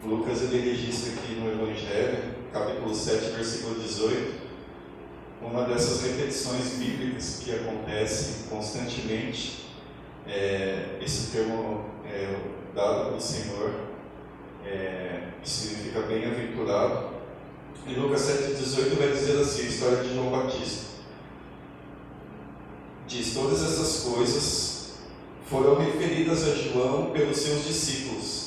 Lucas ele registra aqui no Evangelho, capítulo 7, versículo 18, uma dessas repetições bíblicas que acontecem constantemente. Esse termo dado pelo Senhor, que significa bem-aventurado. E Lucas 7,18 vai dizer assim, a história de João Batista. Diz: todas essas coisas foram referidas a João pelos seus discípulos.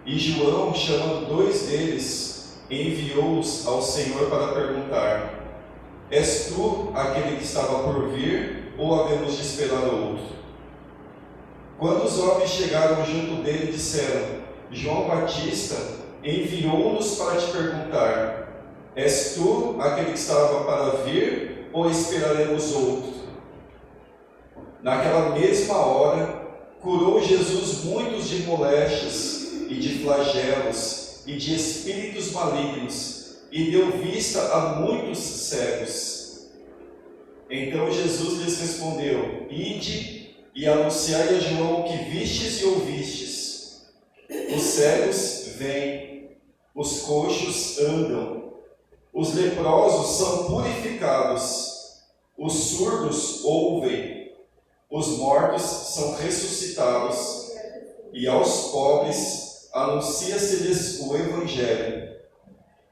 E João, chamando dois deles, enviou-os ao Senhor para perguntar: és tu aquele que estava por vir, ou havemos de esperar outro? Quando os homens chegaram junto dele, disseram: João Batista enviou-nos para te perguntar: és tu aquele que estava para vir, ou esperaremos outro? Naquela mesma hora, curou Jesus muitos de moléstias e de flagelos e de espíritos malignos, e deu vista a muitos cegos. Então Jesus lhes respondeu: ide e anunciai a João o que vistes e ouvistes. Os cegos veem, os coxos andam, os leprosos são purificados, os surdos ouvem, os mortos são ressuscitados, e aos pobres anuncia-se-lhes o Evangelho.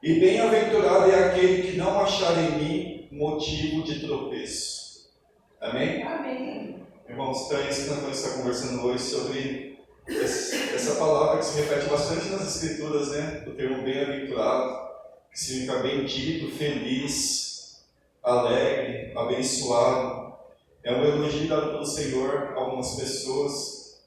E bem-aventurado é aquele que não achar em mim motivo de tropeço. Amém? Amém. Irmãos, então é isso que nós vamos estar conversando hoje sobre essa palavra que se repete bastante nas Escrituras, né? O termo bem-aventurado, que significa bendito, feliz, alegre, abençoado. É um elogio dado pelo Senhor a algumas pessoas.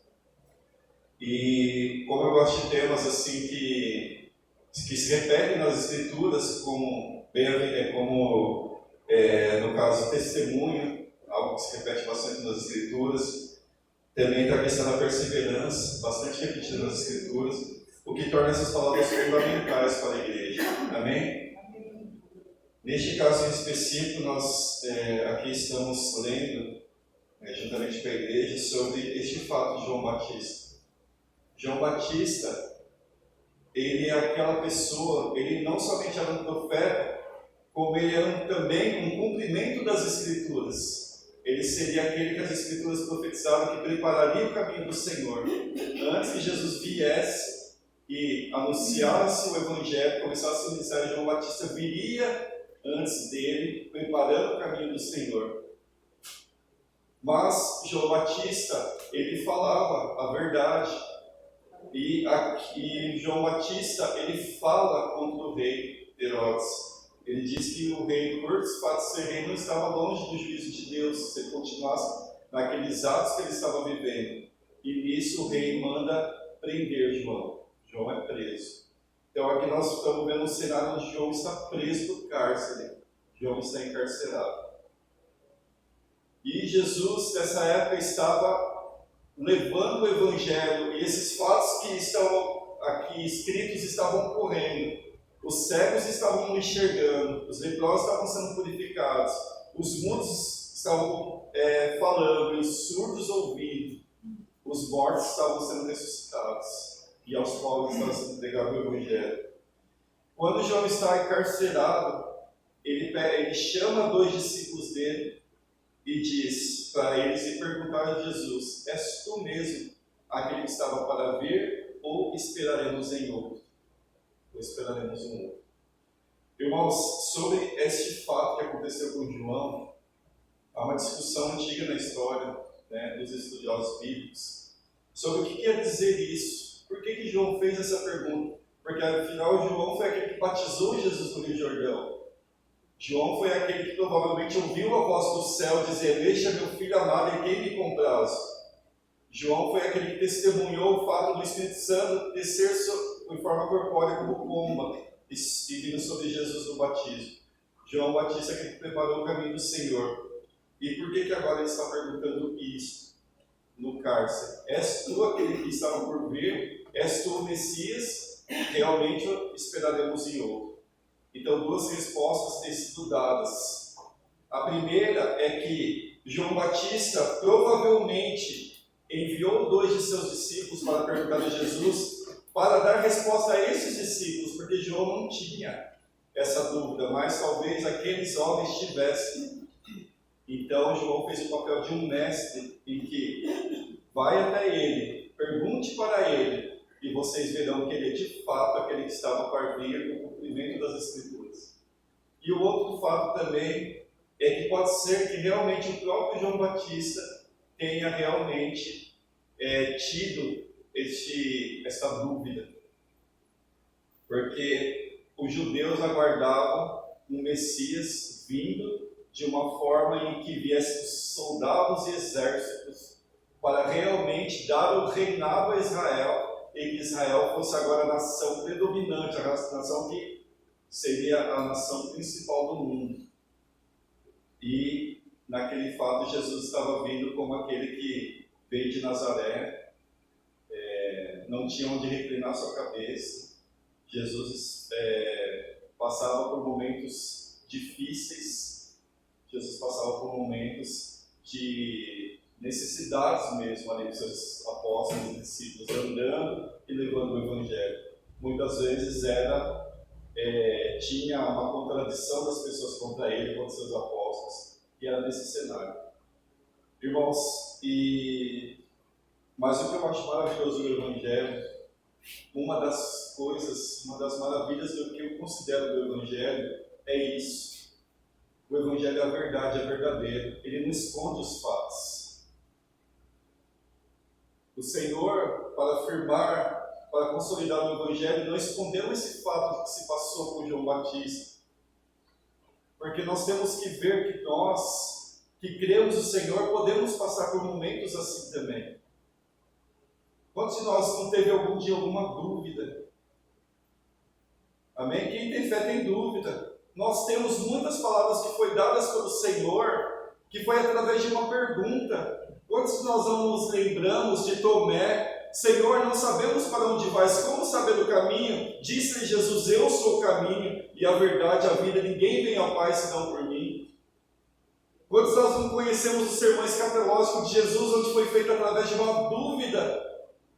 E como eu gosto de temas assim que se repetem nas Escrituras, como no caso testemunho, algo que se repete bastante nas Escrituras, também está a questão da perseverança, bastante repetida nas Escrituras, o que torna essas palavras fundamentais para a igreja. Amém? Neste caso em específico, nós aqui estamos lendo, juntamente com a igreja, sobre este fato de João Batista. João Batista, ele é aquela pessoa, ele não somente era um profeta, como ele era também um cumprimento das Escrituras. Ele seria aquele que as Escrituras profetizavam que prepararia o caminho do Senhor. Antes que Jesus viesse e anunciasse o Evangelho, começasse o ministério, João Batista viria antes dele, preparando o caminho do Senhor. Mas João Batista, ele falava a verdade. E João Batista, ele fala contra o rei Herodes. Ele diz que o rei, por fato de ser rei, não estava longe do juízo de Deus, se ele continuasse naqueles atos que ele estava vivendo. E nisso o rei manda prender João. João é preso. Então aqui nós estamos vendo um cenário onde João está preso no cárcere. João está encarcerado. E Jesus, nessa época, estava levando o Evangelho, e esses fatos que estão aqui escritos estavam ocorrendo. Os cegos estavam enxergando, os leprosos estavam sendo purificados, os mudos estavam falando, e os surdos ouvindo, os mortos estavam sendo ressuscitados, e aos pobres estava sendo pregado o Evangelho. Quando João está encarcerado, ele chama dois discípulos dele, e diz para eles e perguntar a Jesus: és tu mesmo aquele que estava para vir, ou esperaremos em outro? Ou esperaremos um outro? Irmãos, sobre este fato que aconteceu com João, há uma discussão antiga na história, dos estudiosos bíblicos, sobre o que quer dizer isso. Por que João fez essa pergunta? Porque afinal João foi aquele que batizou Jesus no Rio Jordão. João foi aquele que provavelmente ouviu a voz do céu dizer: este é meu filho amado, em quem me comprazo. João foi aquele que testemunhou o fato do Espírito Santo descer em forma corpórea como pomba e vindo sobre Jesus no batismo. João Batista é aquele que preparou o caminho do Senhor. E por que agora ele está perguntando isso no cárcere? És tu aquele que estava por vir? És tu o Messias? Realmente esperaremos em outro. Então, duas respostas têm sido dadas. A primeira é que João Batista provavelmente enviou dois de seus discípulos para perguntar a Jesus para dar resposta a esses discípulos, porque João não tinha essa dúvida, mas talvez aqueles homens tivessem. Então João fez o papel de um mestre, em que vai até ele, pergunte para ele, e vocês verão que ele é de fato aquele que estava para vir no cumprimento das Escrituras. E o outro fato também é que pode ser que realmente o próprio João Batista tenha realmente tido essa dúvida, porque os judeus aguardavam um Messias vindo de uma forma em que viessem soldados e exércitos para realmente dar o reinado a Israel, e que Israel fosse agora a nação predominante, a nação que seria a nação principal do mundo. E naquele fato Jesus estava vindo como aquele que veio de Nazaré, não tinha onde reclinar sua cabeça. Jesus passava por momentos difíceis, Jesus passava por momentos de necessidades mesmo ali dos seus apóstolos e discípulos, andando e levando o Evangelho. Muitas vezes tinha uma contradição das pessoas contra ele, contra seus apóstolos, e era nesse cenário. Irmãos, mas o que eu acho maravilhoso do Evangelho, uma das coisas, uma das maravilhas do que eu considero do Evangelho é isso. O Evangelho é a verdade, é verdadeiro. Ele não esconde os fatos. O Senhor, para afirmar, para consolidar o Evangelho, não escondeu esse fato que se passou com João Batista. Porque nós temos que ver que nós, que cremos no Senhor, podemos passar por momentos assim também. Quantos de nós não teve algum dia alguma dúvida? Amém? Quem tem fé tem dúvida. Nós temos muitas palavras que foi dadas pelo Senhor, que foi através de uma pergunta. Quantos de nós não nos lembramos de Tomé? Senhor, não sabemos para onde vais, como saber o caminho? Disse-lhe Jesus, eu sou o caminho e a verdade, a vida, ninguém vem ao Pai senão por mim. Quantos de nós não conhecemos o sermão escatológico de Jesus, onde foi feito através de uma dúvida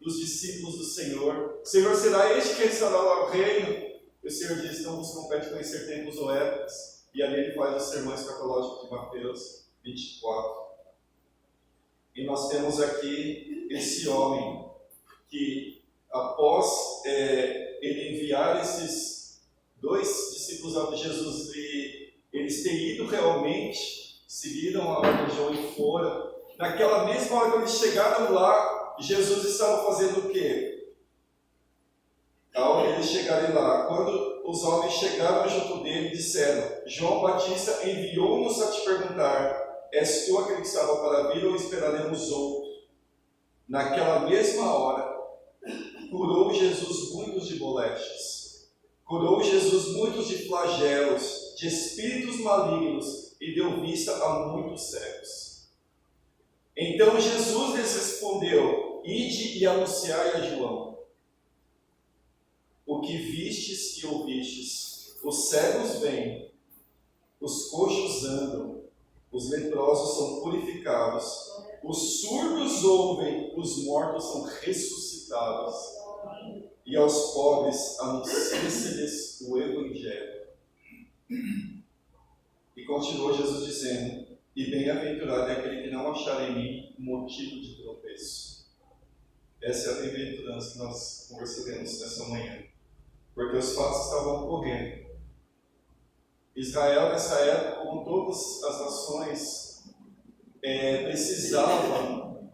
dos discípulos do Senhor? Senhor, será este que restaurará o reino? E o Senhor diz, não vos compete conhecer tempos ou épocas. E ali ele faz o sermão escatológico de Mateus 24. E nós temos aqui esse homem que, após ele enviar esses dois discípulos a Jesus, e eles terem ido realmente, seguiram a ordem de João e foram, naquela mesma hora que eles chegaram lá, Jesus estava fazendo o quê? Ao eles chegarem lá, quando os homens chegaram junto dele, disseram, João Batista enviou-nos a te perguntar, és tu aquele que estava para vir ou esperaremos outro? Naquela mesma hora, curou Jesus muitos de moléstias, curou Jesus muitos de flagelos, de espíritos malignos, e deu vista a muitos cegos. Então Jesus lhes respondeu, ide e anunciai a João o que vistes e ouvistes. Os cegos vêm, os coxos andam, os leprosos são purificados, os surdos ouvem, os mortos são ressuscitados, e aos pobres anuncia-se-lhes o Evangelho. E continuou Jesus dizendo, e bem-aventurado é aquele que não achar em mim motivo de tropeço. Essa é a bem-aventurança que nós conversaremos nessa manhã. Porque os fatos estavam ocorrendo. Israel, nessa época, como todas as nações, precisava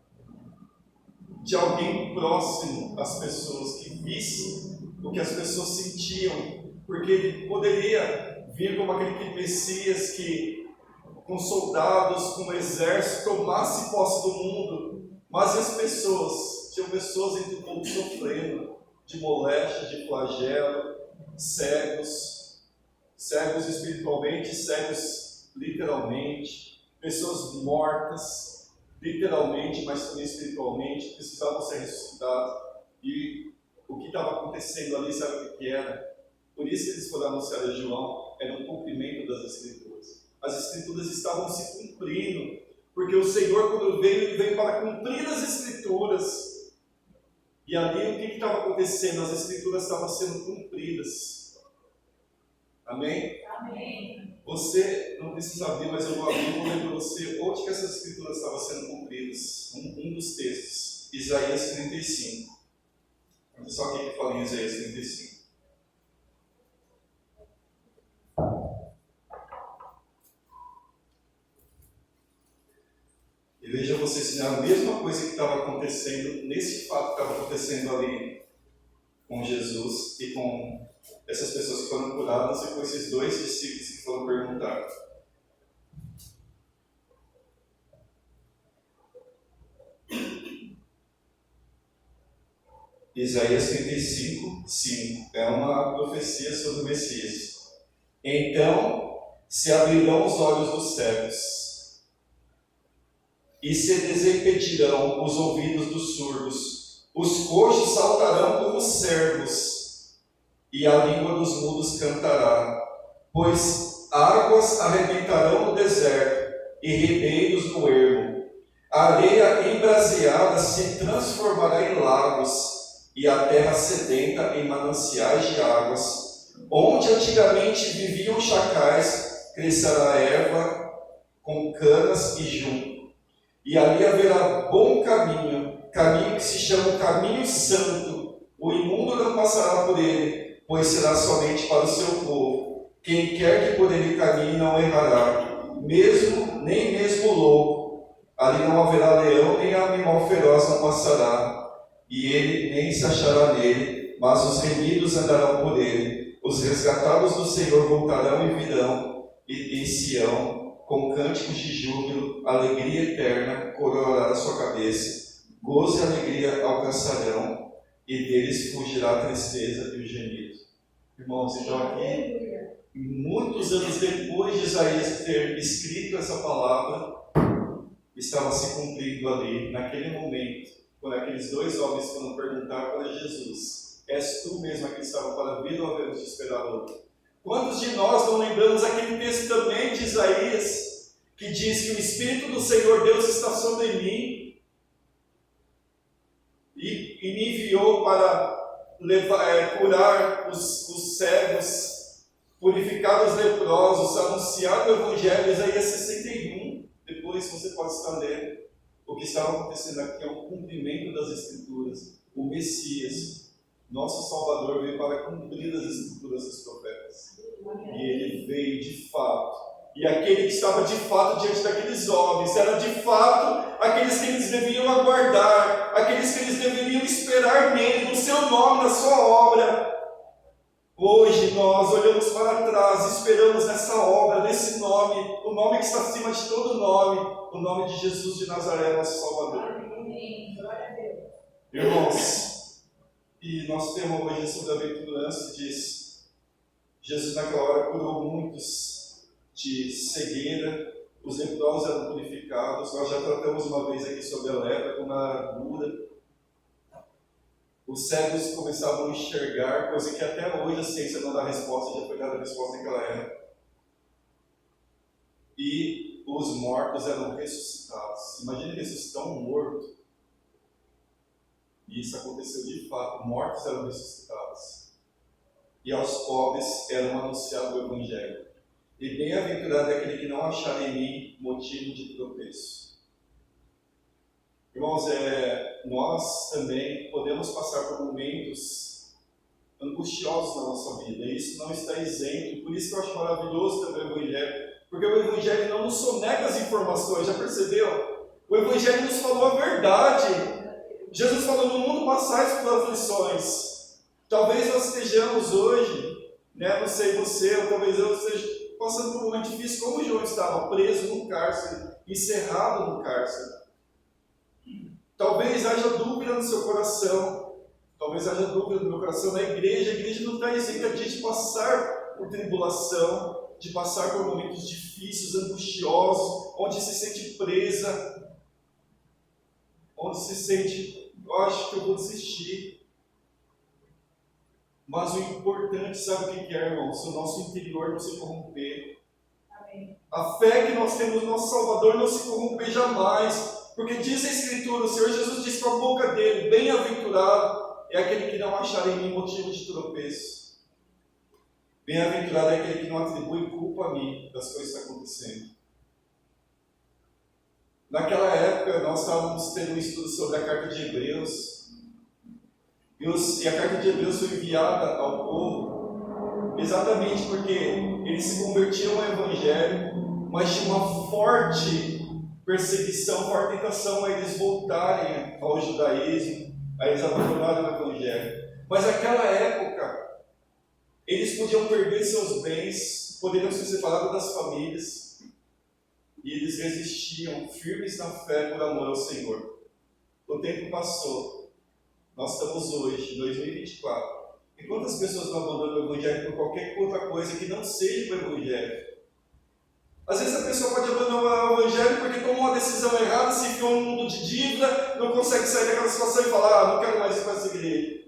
de alguém próximo às pessoas, que visse o que as pessoas sentiam, porque ele poderia vir como aquele Messias que, com soldados, com um exército, tomasse posse do mundo, mas as pessoas, tinham pessoas entre todos sofrendo, de moléstia, de flagelo, cegos espiritualmente, cegos literalmente, pessoas mortas, literalmente, mas também espiritualmente, precisavam ser ressuscitadas. E o que estava acontecendo ali, sabe o que era? Por isso que eles foram anunciar a João, era um cumprimento das Escrituras. As Escrituras estavam se cumprindo, porque o Senhor, quando veio, ele veio para cumprir as Escrituras. E ali o que estava acontecendo? As escrituras estavam sendo cumpridas. Amém? Amém. Você não precisa abrir, mas eu vou abrir e vou ler para você onde que essas escrituras estavam sendo cumpridas. Um dos textos, Isaías 35. Olha só o que fala em Isaías 35. E veja você se é a mesma coisa que estava acontecendo, nesse fato que estava acontecendo ali com Jesus e com essas pessoas que foram curadas e com esses dois discípulos que foram perguntar. Isaías 35, 5. É uma profecia sobre o Messias. Então se abrirão os olhos dos cegos e se desimpedirão os ouvidos dos surdos. Os coxos saltarão como servos, e a língua dos mudos cantará. Pois águas arrebentarão no deserto, e ribeiros no ermo. A areia embraseada se transformará em lagos, e a terra sedenta em mananciais de águas. Onde antigamente viviam chacais, crescerá erva com canas e junco. E ali haverá bom caminho, caminho que se chama Caminho Santo. O imundo não passará por ele, pois será somente para o seu povo. Quem quer que por ele caminhe não errará, nem mesmo o louco. Ali não haverá leão, nem animal feroz não passará, e ele nem se achará nele, mas os remidos andarão por ele. Os resgatados do Senhor voltarão e virão, e em Sião, com cânticos de júbilo, alegria eterna coroará a sua cabeça, gozo e alegria alcançarão, e deles fugirá a tristeza e o gemido. Irmãos, então aqui, muitos anos depois de Isaías ter escrito essa palavra, estava se cumprindo ali, naquele momento, quando aqueles dois homens foram perguntar para Jesus: és tu mesmo que estava para vir ou havemos de esperar outro? Quantos de nós não lembramos aquele texto também de Isaías, que diz que o Espírito do Senhor Deus está sobre mim e me enviou para curar os cegos, purificar os leprosos, anunciar o Evangelho? Isaías 61. Depois você pode estar lendo. O que estava acontecendo aqui é um cumprimento das Escrituras. O Messias, nosso Salvador, veio para cumprir as Escrituras dos profetas. E ele veio de fato. E aquele que estava de fato diante daqueles homens era de fato aqueles que eles deviam aguardar, aqueles que eles deveriam esperar nele, no seu nome, na sua obra. Hoje nós olhamos para trás e esperamos nessa obra, nesse nome, o nome que está acima de todo nome, o nome de Jesus de Nazaré, nosso Salvador. Amém. Glória a Deus. Irmãos, e nosso tema hoje é sobre a bem-aventurança. Diz: Jesus naquela hora curou muitos de cegueira, os leprosos eram purificados. Nós já tratamos uma vez aqui sobre a lepra, como ela era dura. Os cegos começavam a enxergar, coisa que até hoje a ciência não dá resposta, já foi dada a resposta naquela época. E os mortos eram ressuscitados. Imagine ressuscitar um morto. E isso aconteceu de fato, mortos eram ressuscitados. E aos pobres eram anunciado o Evangelho. E bem-aventurado é aquele que não achar em mim motivo de tropeço. Irmãos, nós também podemos passar por momentos angustiosos na nossa vida, e isso não está isento. Por isso que eu acho maravilhoso também o Evangelho, porque o Evangelho não nos sonega as informações, já percebeu? O Evangelho nos falou a verdade. Jesus falou: no mundo passais por aflições. Talvez nós estejamos hoje, não sei você, ou talvez eu esteja passando por um momento difícil, como João estava preso num cárcere, encerrado no cárcere. Talvez haja dúvida no seu coração, talvez haja dúvida no meu coração. Na igreja, a igreja não está isenta de passar por tribulação, de passar por momentos difíceis, angustiosos, onde se sente presa, onde se sente: eu acho que eu vou desistir. Mas o importante, sabe o que é, irmãos? O nosso interior não se corromper. Amém. A fé que nós temos no nosso Salvador não se corromper jamais. Porque diz a Escritura, o Senhor Jesus disse com a boca dele: bem-aventurado é aquele que não achar em mim motivo de tropeço. Bem-aventurado é aquele que não atribui culpa a mim das coisas que estão acontecendo. Naquela época, nós estávamos tendo um estudo sobre a carta de Hebreus. E a carta de Hebreus foi enviada ao povo exatamente porque eles se convertiam ao Evangelho, mas tinha uma forte perseguição, forte tentação a eles voltarem ao judaísmo, a eles abandonarem o Evangelho. Mas naquela época, eles podiam perder seus bens, poderiam ser separados das famílias, e eles resistiam, firmes na fé por amor ao Senhor. O tempo passou, nós estamos hoje, em 2024. E quantas pessoas não abandonam o Evangelho por qualquer outra coisa que não seja o Evangelho? Às vezes a pessoa pode abandonar o Evangelho porque tomou uma decisão errada, se enfiou num mundo de dívida, não consegue sair daquela situação e falar: não quero mais ir para essa igreja.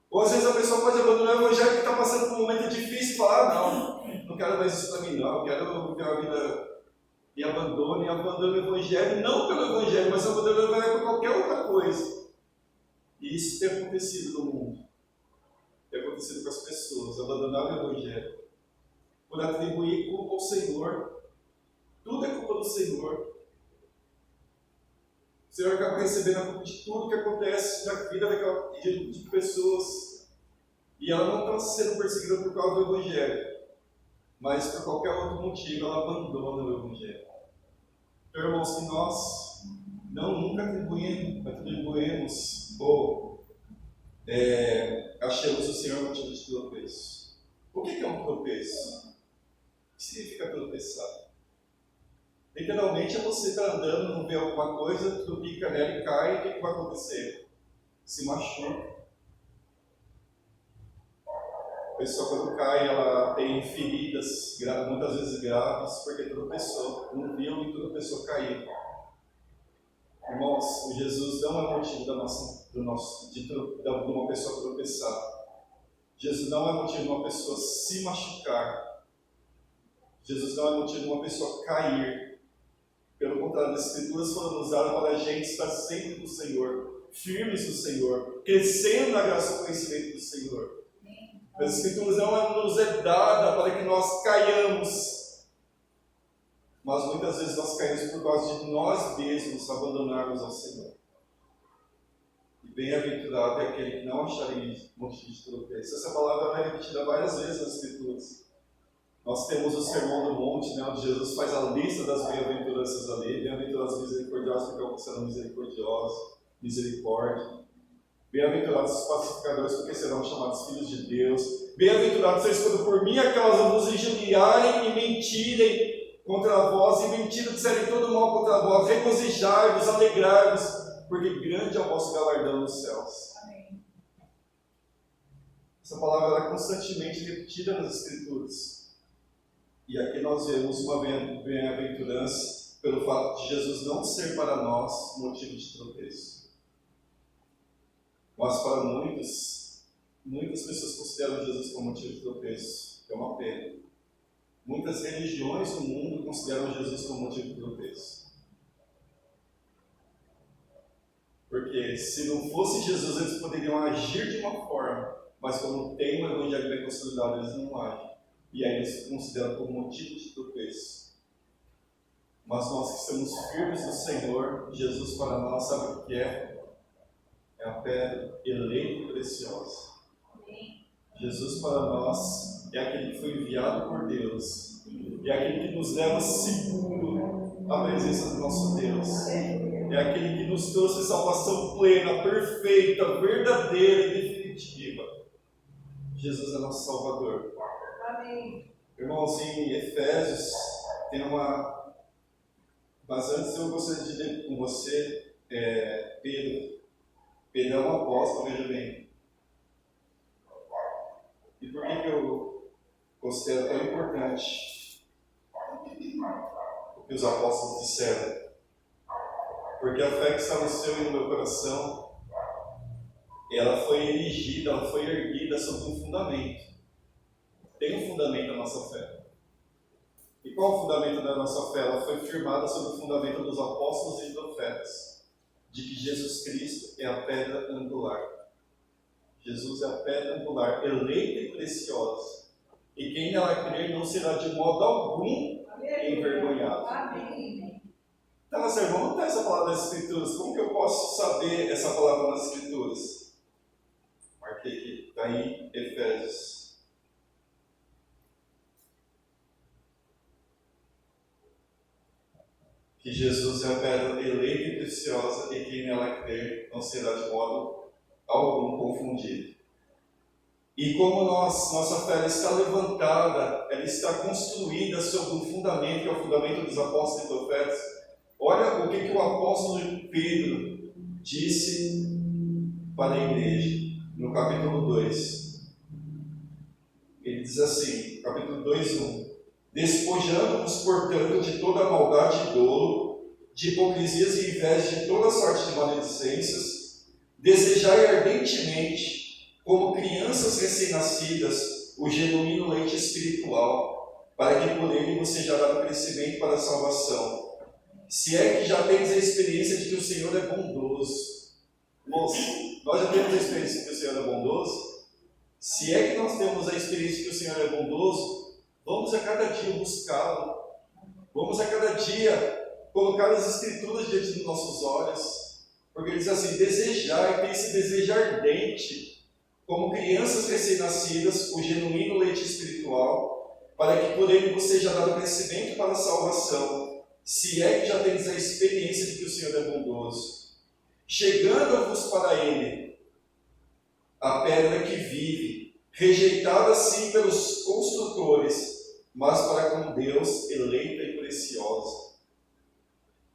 Ou às vezes a pessoa pode abandonar o Evangelho porque está passando por um momento difícil e falar: não quero mais isso para mim não, eu quero ter uma vida. E abandona o Evangelho, não pelo Evangelho, mas abandona o Evangelho por qualquer outra coisa. E isso tem acontecido no mundo. Tem acontecido com as pessoas, abandonar o Evangelho, por atribuir culpa ao Senhor. Tudo é culpa do Senhor. O Senhor acaba recebendo a culpa de tudo que acontece na vida daquela de pessoas. E ela não está sendo perseguida por causa do Evangelho, mas por qualquer outro motivo ela abandona o Evangelho. Então, irmãos, que nós nunca atribuímos ou achamos o Senhor motivo de tropeço. O que é um tropeço? O que significa tropeçar? Literalmente é você estar andando, não vê alguma coisa, tropica nela e cai, o que vai acontecer? Se machuca. A pessoa quando cai, ela tem feridas, muitas vezes graves, porque tropeçou, não viu e tropeçou, caiu. Irmãos, o Jesus não é motivo de uma pessoa tropeçar. Jesus não é motivo de uma pessoa se machucar. Jesus não é motivo de uma pessoa cair. Pelo contrário, as Escrituras foram usadas para a gente estar sempre no Senhor, firmes no Senhor, crescendo na graça e conhecimento do Senhor. As Escrituras não nos é dada para que nós caiamos, mas muitas vezes nós caímos por causa de nós mesmos abandonarmos ao Senhor. E bem-aventurado é aquele que não acharem motivo de tropeço. Essa palavra é repetida várias vezes nas Escrituras. Nós temos o Sermão do Monte, né, onde Jesus faz a lista das bem-aventuranças ali. Bem-aventurados misericordiosos, porque alcançarão misericórdia. Bem-aventurados os pacificadores, porque serão chamados filhos de Deus. Bem-aventurados vocês quando por minha causa vos injuriarem e mentirem contra vós, e mentindo disserem todo mal contra vós. Regozijai-vos, alegrai-vos, porque grande é o vosso galardão nos céus. Amém. Essa palavra é constantemente repetida nas Escrituras. E aqui nós vemos uma bem-aventurança pelo fato de Jesus não ser para nós motivo de tropeço. Mas para muitas pessoas consideram Jesus como motivo de tropeço. É uma pena. Muitas religiões no mundo consideram Jesus como motivo de tropeço. Porque se não fosse Jesus, eles poderiam agir de uma forma, mas como tem um evangelho bem consolidado, eles não agem. E aí eles consideram como motivo de tropeço. Mas nós que estamos firmes no Senhor, Jesus para nós sabe o que é? É a pedra eleita e preciosa. Jesus para nós é aquele que foi enviado por Deus. É aquele que nos leva seguro à presença do nosso Deus. É aquele que nos trouxe salvação plena, perfeita, verdadeira e definitiva. Jesus é nosso Salvador. Amém. Irmãos, em Efésios tem uma... Mas antes eu gostaria de ler com você Pedro. Pedro é um apóstolo, veja bem. E por que eu considero tão importante o que os apóstolos disseram? Porque a fé que está no seu e no meu coração, ela foi erigida, ela foi erguida sobre um fundamento. Tem um fundamento a nossa fé. E qual o fundamento da nossa fé? Ela foi firmada sobre o fundamento dos apóstolos e profetas, de que Jesus Cristo é a pedra angular. Jesus é a pedra angular, eleita e preciosa. E quem nela crer não será de modo algum envergonhado. Amém. Então, nós vamos ter essa palavra nas Escrituras. Como que eu posso saber essa palavra nas Escrituras? Marquei aqui, está em Efésios. Que Jesus é a pedra eleita e preciosa, e quem nela crer não será de modo algum confundido. E como nossa fé está levantada, ela está construída sobre um fundamento, que é o fundamento dos apóstolos e profetas. Olha o que o apóstolo Pedro disse para a igreja, no capítulo 2. Ele diz assim, capítulo 2:1: despojando-nos, portanto, de toda a maldade e dolo, de hipocrisias e invejas, de toda sorte de maledicências, desejai ardentemente, como crianças recém-nascidas, o genuíno leite espiritual, para que por ele vos seja dado crescimento para a salvação. Se é que já tens a experiência de que o Senhor é bondoso. Moço, nós já temos a experiência de que o Senhor é bondoso? Se é que nós temos a experiência de que o Senhor é bondoso, vamos a cada dia buscá-lo. Vamos a cada dia colocar as Escrituras diante dos nossos olhos. Porque ele diz assim, desejar, tem esse desejo ardente, como crianças recém-nascidas, o genuíno leite espiritual, para que por ele vos seja dado crescimento para a salvação, se é que já tens a experiência de que o Senhor é bondoso. Chegando-vos para ele, a pedra que vive, rejeitada sim pelos construtores, mas para com Deus eleita e preciosa.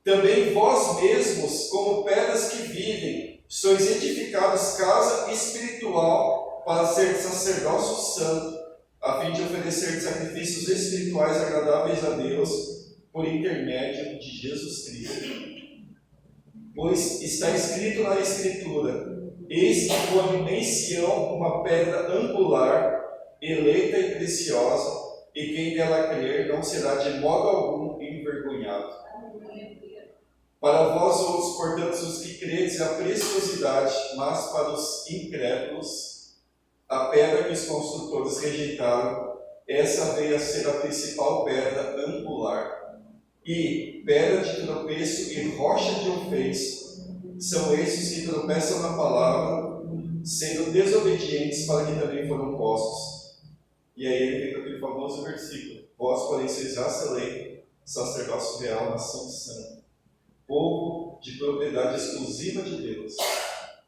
Também vós mesmos, como pedras que vivem, sois edificados casa espiritual para ser sacerdócio santo, a fim de oferecer sacrifícios espirituais agradáveis a Deus, por intermédio de Jesus Cristo. Pois está escrito na Escritura: eis que ponho em Sião uma pedra angular, eleita e preciosa, e quem dela crer não será de modo algum envergonhado. Para vós outros, portanto, os que credes, a preciosidade, mas para os incrédulos, a pedra que os construtores rejeitaram, essa veio a ser a principal pedra angular. E pedra de tropeço e rocha de ofensa são esses que tropeçam na palavra, sendo desobedientes, para que também foram postos. E aí ele vem com aquele famoso versículo: vós, porém, sois raça eleita, sacerdócio real, nação santa, povo de propriedade exclusiva de Deus,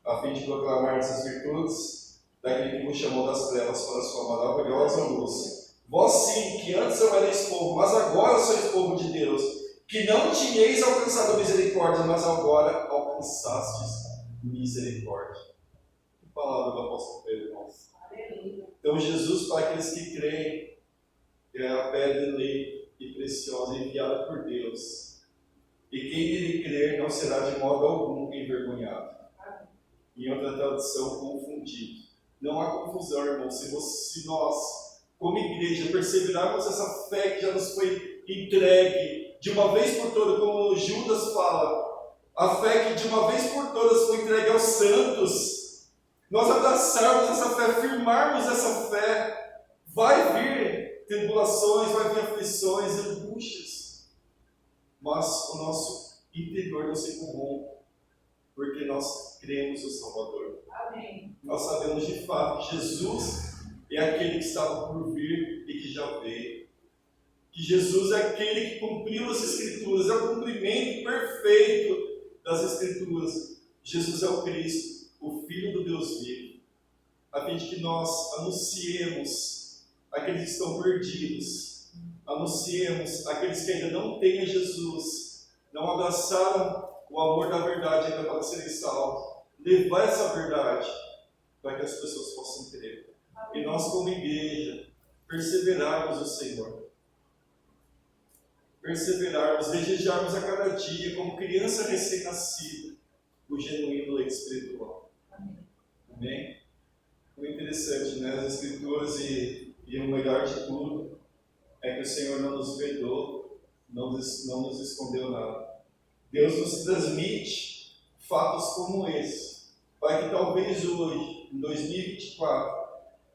a fim de proclamar essas virtudes daquele que vos chamou das trevas para a sua maravilhosa luz. Vós sim, que antes eu erais povo, mas agora sois povo de Deus, que não tinhais alcançado misericórdia, mas agora alcançastes misericórdia. Que palavra do apóstolo Pedro, irmãos. Então Jesus, para aqueles que creem, é a pedra eleita e preciosa enviada por Deus. E quem nele crer não será de modo algum envergonhado. Em outra tradução, confundido. Não há confusão, irmão. Se nós, como igreja, perseverarmos essa fé que já nos foi entregue de uma vez por todas, como Judas fala, a fé que de uma vez por todas foi entregue aos santos, nós abraçarmos essa fé, firmarmos essa fé, vai vir tribulações, vai vir aflições, angústias, mas o nosso interior não se corrompe, porque nós cremos no Salvador. Amém. Nós sabemos de fato que Jesus é aquele que estava por vir e que já veio. Que Jesus é aquele que cumpriu as Escrituras, é o cumprimento perfeito das Escrituras. Jesus é o Cristo, o Filho do Deus vivo, a fim de que nós anunciemos aqueles que estão perdidos, anunciemos aqueles que ainda não têm a Jesus, não abraçaram o amor da verdade ainda para serem salvos, levar essa verdade para que as pessoas possam crer. E nós, como igreja, perseverarmos no Senhor. Perseverarmos, desejarmos a cada dia, como criança recém-nascida, o genuíno leite espiritual. Amém? Muito interessante, né? As Escrituras e o melhor de tudo é que o Senhor não nos vedou, não nos escondeu nada. Deus nos transmite fatos como esse, para que talvez hoje, em 2024,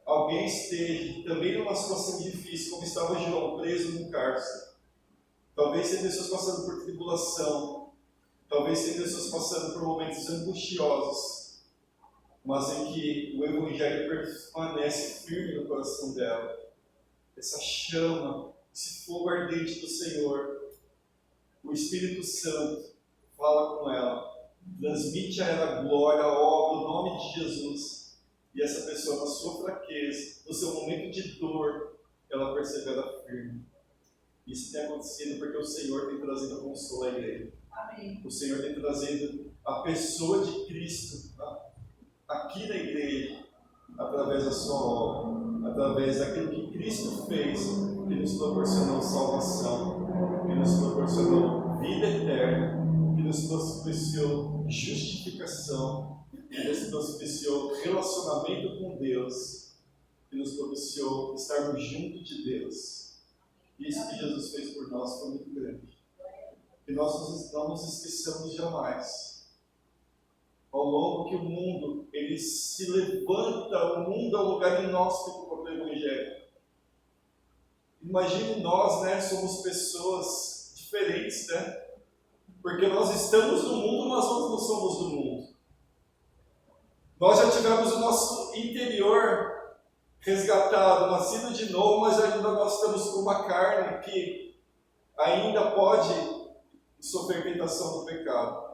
alguém esteja também numa situação difícil, como estava João, preso no cárcere. Talvez tenha pessoas passando por tribulação, talvez tenha pessoas passando por momentos angustiosos, mas em que o Evangelho permanece firme no coração dela. Essa chama, esse fogo ardente do Senhor, o Espírito Santo fala com ela, transmite a ela a glória, a obra, o nome de Jesus. E essa pessoa, na sua fraqueza, no seu momento de dor, ela persevera firme. Isso tem acontecido porque o Senhor tem trazido consolo à igreja. Amém. O Senhor tem trazido a pessoa de Cristo aqui na igreja, através da sua obra, através daquilo que Cristo fez, que nos proporcionou salvação, que nos proporcionou vida eterna, que nos propiciou justificação, que nos propiciou relacionamento com Deus, que nos propiciou estarmos junto de Deus. Isso que Jesus fez por nós foi muito grande. Que nós não nos esqueçamos jamais. Ao longo que o mundo, ele se levanta, o mundo é um lugar inóspito para o Evangelho. Imagine nós, né, somos pessoas diferentes, né? Porque nós estamos no mundo, mas nós não somos do mundo. Nós já tivemos o nosso interior resgatado, nascido de novo, mas ainda nós estamos com uma carne que ainda pode sofrer tentação do pecado.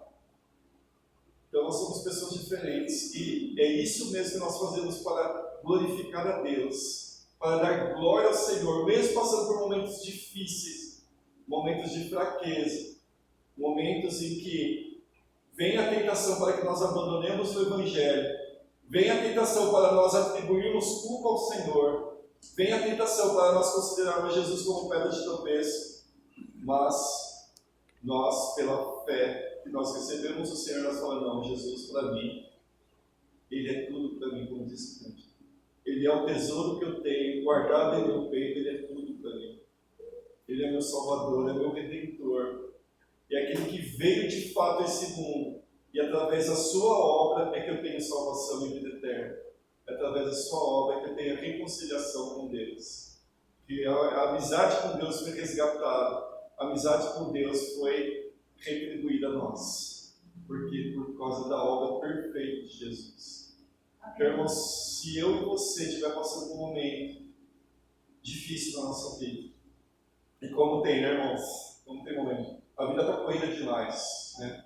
Então nós somos pessoas diferentes e é isso mesmo que nós fazemos para glorificar a Deus, para dar glória ao Senhor, mesmo passando por momentos difíceis, momentos de fraqueza, momentos em que vem a tentação para que nós abandonemos o Evangelho, vem a tentação para nós atribuirmos culpa ao Senhor, vem a tentação para nós considerarmos Jesus como pedra de tropeço, mas nós, pela fé que nós recebemos o Senhor, nós falamos, não, Jesus para mim, Ele é tudo para mim, como disse o Cristo. Ele é o tesouro que eu tenho, guardado em meu peito, Ele é tudo para mim. Ele é meu Salvador, é meu Redentor, é aquele que veio de fato a esse mundo, e através da sua obra é que eu tenho salvação e vida eterna. É através da sua obra é que eu tenho a reconciliação com Deus. Que a amizade com Deus foi resgatada, a amizade com Deus foi retribuída a nós. Porque por causa da obra perfeita de Jesus. Irmãos, se eu e você estiver passando por um momento difícil na nossa vida, e como tem, né, irmãos? Como tem momento? A vida está corrida demais, né?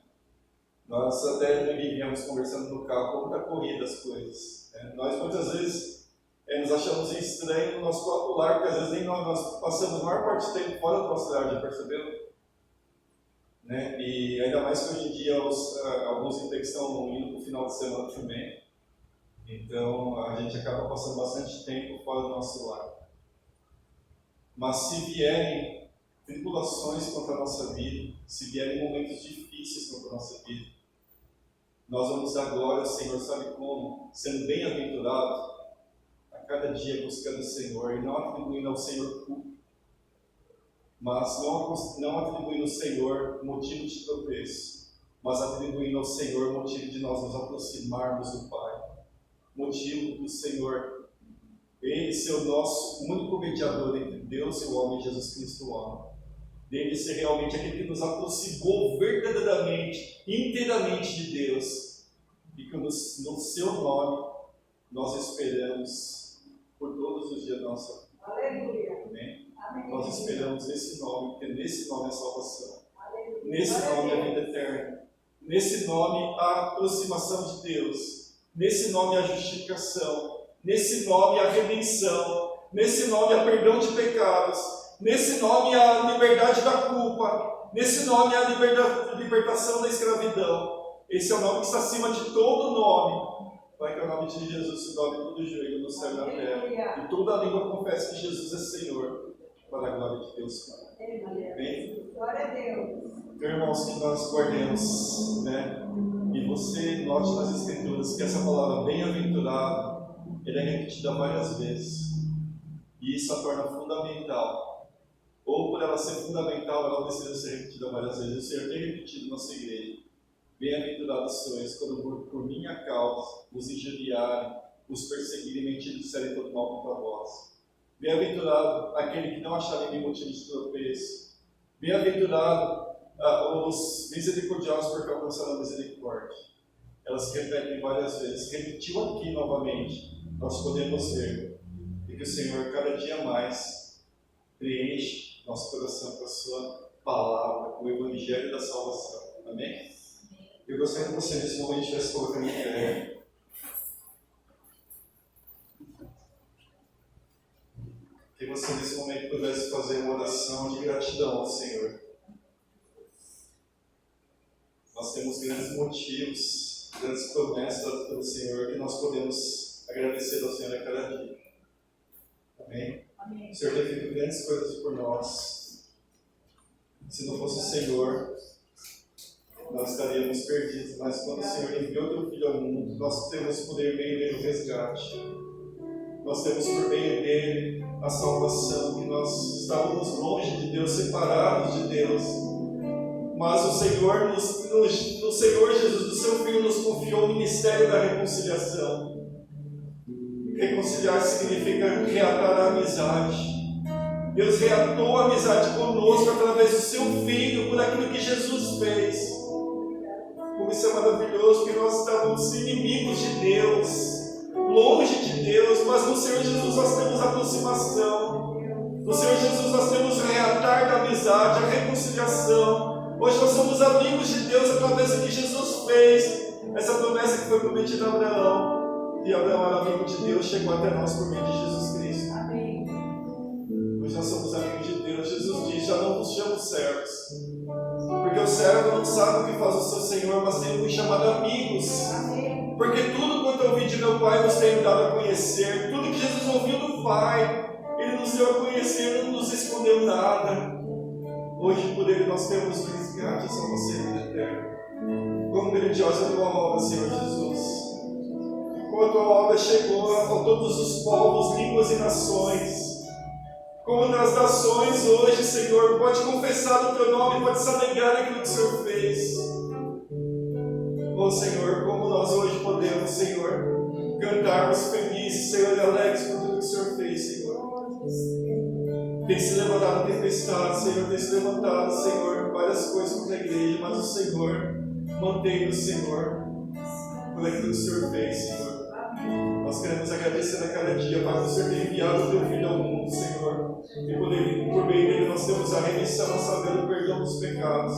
Nós até vivíamos conversando no carro como está corrida as coisas. Né? Nós muitas vezes nos achamos estranhos no nosso próprio lar, porque às vezes nem nós passamos a maior parte do tempo fora do nosso lar, já perceberam? Né? E ainda mais que hoje em dia alguns estão indo para o final de semana também. Então a gente acaba passando bastante tempo fora do nosso lar. Mas se vierem tribulações contra a nossa vida, se vierem momentos difíceis contra a nossa vida, nós vamos dar glória ao Senhor, sabe como? Sendo bem-aventurado, a cada dia buscando o Senhor e não atribuindo ao Senhor culpa, mas não atribuindo ao Senhor motivo de tropeço, mas atribuindo ao Senhor motivo de nós nos aproximarmos do Pai, motivo do Senhor, Ele ser o nosso único mediador entre Deus e o homem, Jesus Cristo, o homem. Dele ser realmente aquele que nos aproximou verdadeiramente, inteiramente de Deus, e que no seu nome nós esperamos por todos os dias da nossa vida. Aleluia. Amém? Amém. Nós esperamos nesse nome, porque nesse nome é salvação, Aleluia. nesse nome é vida eterna, nesse nome a aproximação de Deus, nesse nome a justificação, nesse nome a redenção, nesse nome a perdão de pecados, nesse nome a liberdade da culpa, nesse nome a libertação da escravidão. Esse é o nome que está acima de todo nome, para que o nome de Jesus se dobre todo joelho no céu e na terra, e toda língua confesse que Jesus é Senhor, para a glória de Deus Pai. Amém? Glória a Deus. Então, irmãos, que nós guardemos, né? E você note nas Escrituras que essa palavra bem-aventurado, ela é repetida várias vezes. E isso a torna fundamental ou por ela ser fundamental, ela precisa ser repetida várias vezes. O Senhor tem repetido na nossa igreja. Bem-aventurados sois quando por minha causa os injuriarem, os perseguirem, mentirem e disserem todo mal contra vós. Bem-aventurado aquele que não acharem nenhum motivo de tropeço. Bem-aventurado os misericordiosos, porque alcançaram a misericórdia. Elas se repetem várias vezes. Repetiu aqui novamente. Nós podemos ver. E que o Senhor, cada dia mais, preenche nosso coração com a sua palavra, com o Evangelho da salvação. Amém? Eu gostaria que você, nesse momento, estivesse colocando em pé. Que você, nesse momento, pudesse fazer uma oração de gratidão ao Senhor. Nós temos grandes motivos, grandes promessas dadas pelo Senhor, que nós podemos agradecer ao Senhor a cada dia. Amém? Amém. O Senhor tem feito grandes coisas por nós. Se não fosse o Senhor, nós estaríamos perdidos. Mas quando o Senhor enviou o teu Filho ao mundo, nós temos por meio dele o resgate. Nós temos por meio dele a salvação, que nós estávamos longe de Deus, separados de Deus. Mas o Senhor, no Senhor Jesus, do seu Filho, nos confiou o ministério da reconciliação. Reconciliar significa reatar a amizade. Deus reatou a amizade conosco através do seu Filho, por aquilo que Jesus fez. Como isso é maravilhoso, que nós estávamos inimigos de Deus, longe de Deus, mas no Senhor Jesus nós temos aproximação. No Senhor Jesus nós temos reatar da amizade, a reconciliação. Hoje nós somos amigos de Deus através do que Jesus fez. Essa promessa que foi prometida a Abraão. E Abraão era amigo de Deus, chegou até nós por meio de Jesus Cristo. Amém. Hoje nós somos amigos de Deus. Jesus diz: já não vos chamo servos, porque o servo não sabe o que faz o seu Senhor, mas tem nos chamado amigos. Amém. Porque tudo quanto eu ouvi de meu Pai nos tenho dado a conhecer. Tudo que Jesus ouviu do Pai, Ele nos deu a conhecer, não nos escondeu nada. Hoje por Ele nós temos o resgate, a salvação eterna. Quão grandiosa é a tua obra, Senhor Jesus. Como a tua obra chegou a todos os povos, línguas e nações. Como nas nações hoje, Senhor, pode confessar o teu nome, pode se alegrar naquilo que o Senhor fez. Oh Senhor, como nós hoje podemos, Senhor, cantarmos felizes, Senhor, e alegres por tudo que o Senhor fez, Senhor. Tem se levantado a tempestade, Senhor, tem se levantado, Senhor, várias coisas contra a igreja, mas o Senhor mantém-nos, Senhor, por aquilo que o Senhor fez, Senhor. Nós queremos agradecer a cada dia, Pai, por o Senhor ter enviado o teu Filho ao mundo, Senhor. E por meio dele nós temos a remissão, a saber o perdão dos pecados.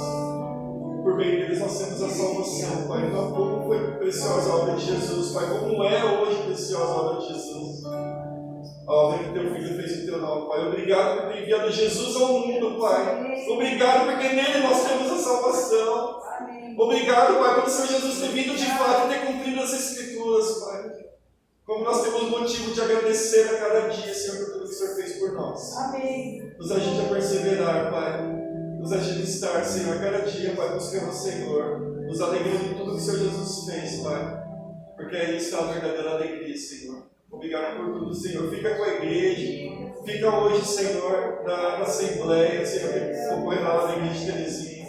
Por meio deles nós temos a salvação, Pai. Então, como foi preciosa a obra de Jesus, Pai, como é hoje preciosa a obra de Jesus. A obra que teu Filho fez em teu nome, Pai. Obrigado por ter enviado Jesus ao mundo, Pai. Obrigado porque nele nós temos a salvação. Obrigado, Pai, pelo Senhor Jesus ter vindo de fato e ter cumprido as Escrituras, Pai. Como nós temos motivo de agradecer a cada dia, Senhor, por tudo que o Senhor fez por nós. Amém. Nos ajude a perseverar, Pai. Nos ajude a estar, Senhor, a cada dia, Pai, buscando o Senhor. Nos alegrando de tudo que o Senhor Jesus fez, Pai. Porque aí está a verdadeira alegria, Senhor. Obrigado por tudo, Senhor. Fica com a igreja. Fica hoje, Senhor, na Assembleia, Senhor, que ocorrerá lá na igreja de Terezinha.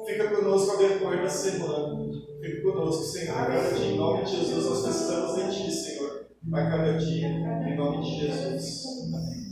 Fica conosco ao decorrer da semana. Fica conosco, Senhor, a cada dia. Em nome de Jesus, nós precisamos de Ti, Senhor. A cada dia, em nome de Jesus. Amém.